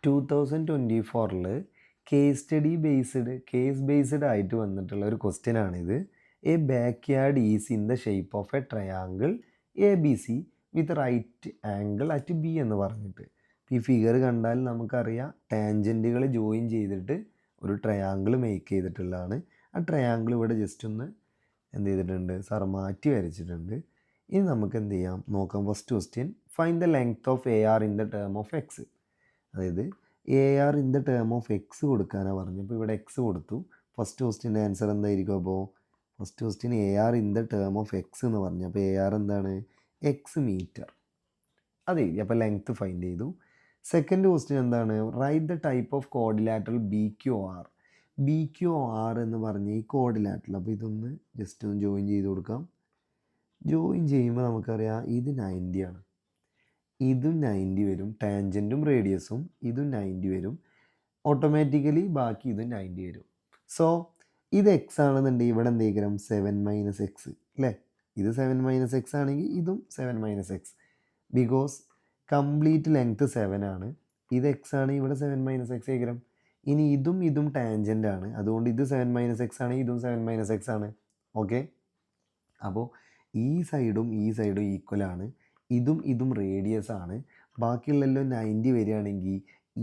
2024 case based ആയിട്ട് വന്നിട്ടുള്ള ഒരു ക്വസ്റ്റ്യൻ ആണിത്. A backyard is in the shape of a triangle A B C with right angle at B എന്ന് പറഞ്ഞിട്ട്. ഈ ഫിഗർ കണ്ടാൽ നമുക്കറിയാം ടാൻജൻറ്റുകൾ ജോയിൻ ചെയ്തിട്ട് ഒരു ട്രയാങ്കിൾ മേക്ക് ചെയ്തിട്ടുള്ളതാണ്. ആ ട്രയാങ്കിൾ ഇവിടെ ജസ്റ്റ് ഒന്ന് എന്ത് ചെയ്തിട്ടുണ്ട്, മാറ്റി വരച്ചിട്ടുണ്ട്. ഇനി നമുക്ക് എന്ത് ചെയ്യാം നോക്കാം. First question, find the length of A R in the term of X. അതായത് A R in the term of X കൊടുക്കാനാണ് പറഞ്ഞു. അപ്പോൾ ഇവിടെ എക്സ് കൊടുത്തു. ഫസ്റ്റ് ക്വസ്റ്റ്യൻ്റെ ആൻസർ എന്തായിരിക്കും? അപ്പോൾ first question A R in the term of X എന്ന് പറഞ്ഞു. അപ്പോൾ എ ആർ എന്താണ്? X metre. അതെ, അപ്പോൾ ലെങ്ത്ത് ഫൈൻഡ് ചെയ്തു. സെക്കൻഡ് ക്വസ്റ്റ്യൻ എന്താണ്? Right the type of quadrilateral B Q R. B Q R എന്ന് പറഞ്ഞ ഈ കോർഡിലാറ്ററൽ, അപ്പോൾ ഇതൊന്ന് ജസ്റ്റ് ഒന്ന് ജോയിൻ ചെയ്ത് കൊടുക്കാം. ജോയിൻ ചെയ്യുമ്പോൾ നമുക്കറിയാം ഇത് 90 ആണ്, ഇതും 90 വരും. ടാൻജൻറ്റും റേഡിയസും ഇതും 90 വരും. ഓട്ടോമാറ്റിക്കലി ബാക്കി ഇതും 90 വരും. സോ ഇത് എക്സ് ആണെന്നുണ്ടെങ്കിൽ ഇവിടെ എന്തെങ്കിലും 7 - എക്സ് അല്ലേ? ഇത് 7 - എക്സ് ആണെങ്കിൽ ഇതും 7 - എക്സ്. ബിക്കോസ് കംപ്ലീറ്റ് ലെങ്ത്ത് 7 ആണ്. ഇത് എക്സ് ആണ്, ഇവിടെ 7 - എക്സ് ആയിരിക്കും. ഇനി ഇതും ടാൻജൻ്റ് ആണ്, അതുകൊണ്ട് ഇത് 7 - എക്സ് ആണ്, ഇതും 7 - എക്സ് ആണ്. ഓക്കെ, അപ്പോൾ ഈ സൈഡും ഈക്വൽ ആണ്. ഇതും റേഡിയസ് ആണ്. ബാക്കിയുള്ളതെല്ലാം 90 വരികയാണെങ്കിൽ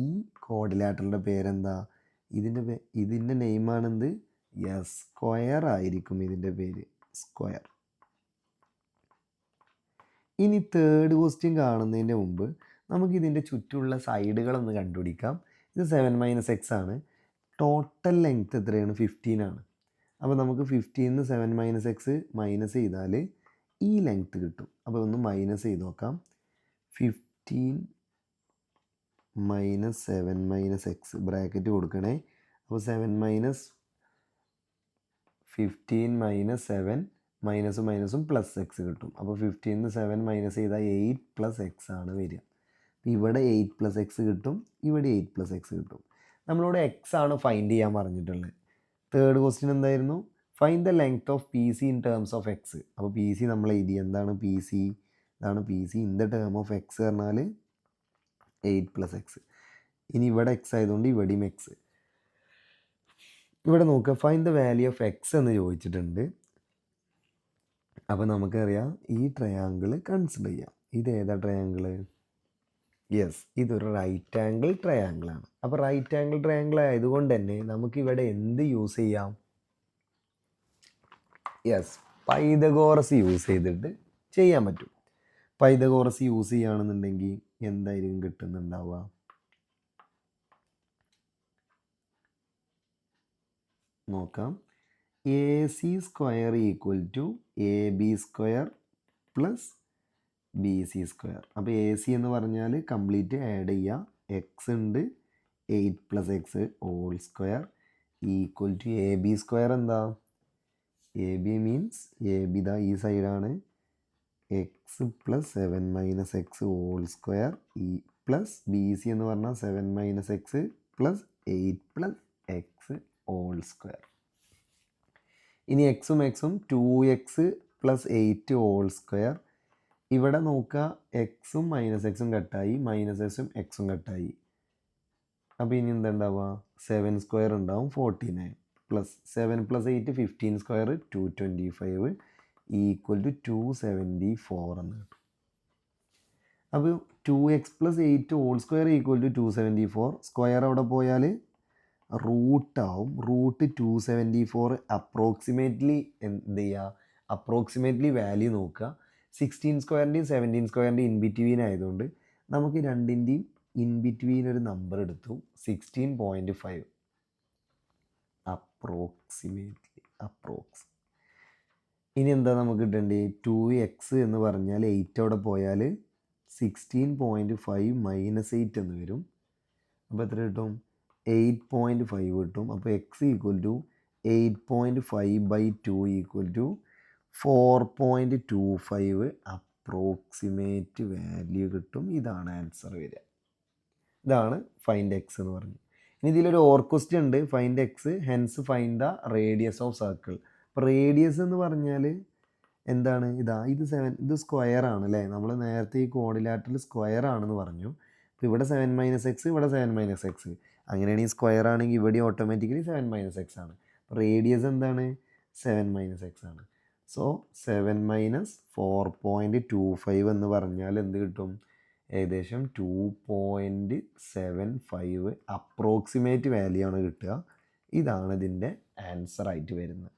ഈ കോർഡിലാറ്ററിൻ്റെ പേരെന്താ? ഇതിൻ്റെ നെയിമാണെന്ത്? യെസ്, സ്ക്വയർ ആയിരിക്കും ഇതിൻ്റെ പേര്, സ്ക്വയർ. ഇനി തേർഡ് ക്വസ്റ്റ്യൻ കാണുന്നതിൻ്റെ മുമ്പ് നമുക്ക് ഇതിൻ്റെ ചുറ്റുമുള്ള സൈഡുകളൊന്ന് കണ്ടുപിടിക്കാം. ഇത് 7 - എക്സ് ആണ്. ടോട്ടൽ ലെങ്ത്ത് എത്രയാണ്? 15 ആണ്. അപ്പോൾ നമുക്ക് 15 7 - എക്സ് മൈനസ് ചെയ്താൽ ഈ ലെങ്ത്ത് കിട്ടും. അപ്പോൾ ഒന്ന് മൈനസ് ചെയ്ത് നോക്കാം. 15 - 7 - എക്സ് ബ്രാക്കറ്റ് കൊടുക്കണേ. അപ്പോൾ 7 - 15 - 7 മൈനസും പ്ലസ് എക്സ് കിട്ടും. അപ്പോൾ 15 7 മൈനസ് ചെയ്താൽ 8 + എക്സ് ആണ് വരിക. ഇവിടെ 8 + എക്സ് കിട്ടും, ഇവിടെ 8 + എക്സ് കിട്ടും. നമ്മളോട് എക്സ് ആണ് ഫൈൻഡ് ചെയ്യാൻ പറഞ്ഞിട്ടുള്ളത്. തേർഡ് ക്വസ്റ്റ്യൻ എന്തായിരുന്നു? Find the length of P C in terms of X. അപ്പോൾ പി സി നമ്മൾ എഴുതി. എന്താണ് പി സി? ഇതാണ് P C in the term of X പറഞ്ഞാൽ 8 + എക്സ്. ഇനി ഇവിടെ എക്സ് ആയതുകൊണ്ട് ഇവിടെയും എക്സ്. ഇവിടെ നോക്കുക, find the value of X എന്ന് ചോദിച്ചിട്ടുണ്ട്. അപ്പോൾ നമുക്കറിയാം ഈ ട്രയാങ്കിൾ കൺസിഡർ ചെയ്യാം. ഇതേതാ ട്രയാങ്കിൾ? യെസ്, ഇതൊരു റൈറ്റ് ആംഗിൾ ട്രയാങ്കിളാണ്. അപ്പോൾ റൈറ്റ് ആംഗിൾ ട്രയാങ്കിൾ ആയതുകൊണ്ട് തന്നെ നമുക്കിവിടെ എന്ത് യൂസ് ചെയ്യാം? യെസ്, പൈതഗോറസ് യൂസ് ചെയ്തിട്ട് ചെയ്യാൻ പറ്റും. പൈതഗോറസ് യൂസ് ചെയ്യുകയാണെന്നുണ്ടെങ്കിൽ എന്തായിരിക്കും കിട്ടുന്നുണ്ടാവുക? നോക്കാം. A C square equal to A B square plus B C square. അപ്പോൾ എ സി എന്ന് പറഞ്ഞാൽ കംപ്ലീറ്റ് ആഡ് ചെയ്യുക. എക്സ് ഉണ്ട്, 8 + X whole square equal to A B square. എന്താ A B means? A B ദാ ഈ സൈഡാണ്. X plus 7 - X whole square ഈ പ്ലസ് ബി സി എന്ന് പറഞ്ഞാൽ 7 - X plus 8 + X whole square. ഇനി എക്സും 2x + 8 ഹോൾ സ്ക്വയർ. ഇവിടെ നോക്കുക, എക്സും എക്സും കട്ടായി, എക്സും കട്ടായി. അപ്പോൾ ഇനി എന്താ ഉണ്ടാവുക? 7 സ്ക്വയർ ഉണ്ടാവും, 49 പ്ലസ് 7 + 8 15 സ്ക്വയർ 225 ഈക്വൽ ടു 274 എന്ന് കിട്ടും. അപ്പോൾ 2x + 8 whole square equal to 274. Square അവിടെ പോയാൽ റൂട്ടാവും. റൂട്ട് 274 അപ്രോക്സിമേറ്റ്ലി എന്ത് ചെയ്യുക? അപ്രോക്സിമേറ്റ്ലി വാല്യൂ നോക്കുക. 16 സ്ക്വയറിൻ്റെയും 17 സ്ക്വയറിൻ്റെയും ഇൻ ബിറ്റ്വീൻ ആയതുകൊണ്ട് നമുക്ക് രണ്ടിൻ്റെയും ഇൻ ബിറ്റ്വീൻ ഒരു നമ്പർ എടുത്തു, 16.5 അപ്രോക്സ്. ഇനി എന്താ നമുക്ക് കിട്ടേണ്ടത്? 2x എന്ന് പറഞ്ഞാൽ 8 അവിടെ പോയാൽ 16.5 - 8 എന്ന് വരും. അപ്പോൾ എത്ര കിട്ടും? 8.5 കിട്ടും. അപ്പോൾ x equal to 8.5/2 equal to 4.25 approximate value കിട്ടും. ഇതാണ് ആൻസർ വരിക. ഇതാണ് ഫൈൻഡ് എക്സ് എന്ന് പറഞ്ഞത്. ഇനി ഇതിലൊരു ക്വസ്റ്റ്യൻ ഉണ്ട്, find X hence find the radius of circle. അപ്പോൾ റേഡിയസ് എന്ന് പറഞ്ഞാൽ എന്താണ്? ഇത് 7, ഇത് സ്ക്വയർ ആണ് അല്ലേ? നമ്മൾ നേരത്തെ ഈ കോർഡിലാറ്ററൽ സ്ക്വയർ ആണെന്ന് പറഞ്ഞു. അപ്പോൾ ഇവിടെ 7 - ഇവിടെ 7 - അങ്ങനെയാണെങ്കിൽ സ്ക്വയർ ആണെങ്കിൽ ഇവിടെ ഓട്ടോമാറ്റിക്കലി 7 - ആണ്. അപ്പോൾ റേഡിയസ് എന്താണ്? 7 - ആണ്. സോ 7 - 4.25 എന്ന് പറഞ്ഞാൽ എന്ത് കിട്ടും? ഏകദേശം 2.75 അപ്രോക്സിമേറ്റ് വാല്യൂ ആണ് കിട്ടുക. ഇതാണ് ഇതിൻ്റെ ആൻസർ ആയിട്ട് വരുന്നത്.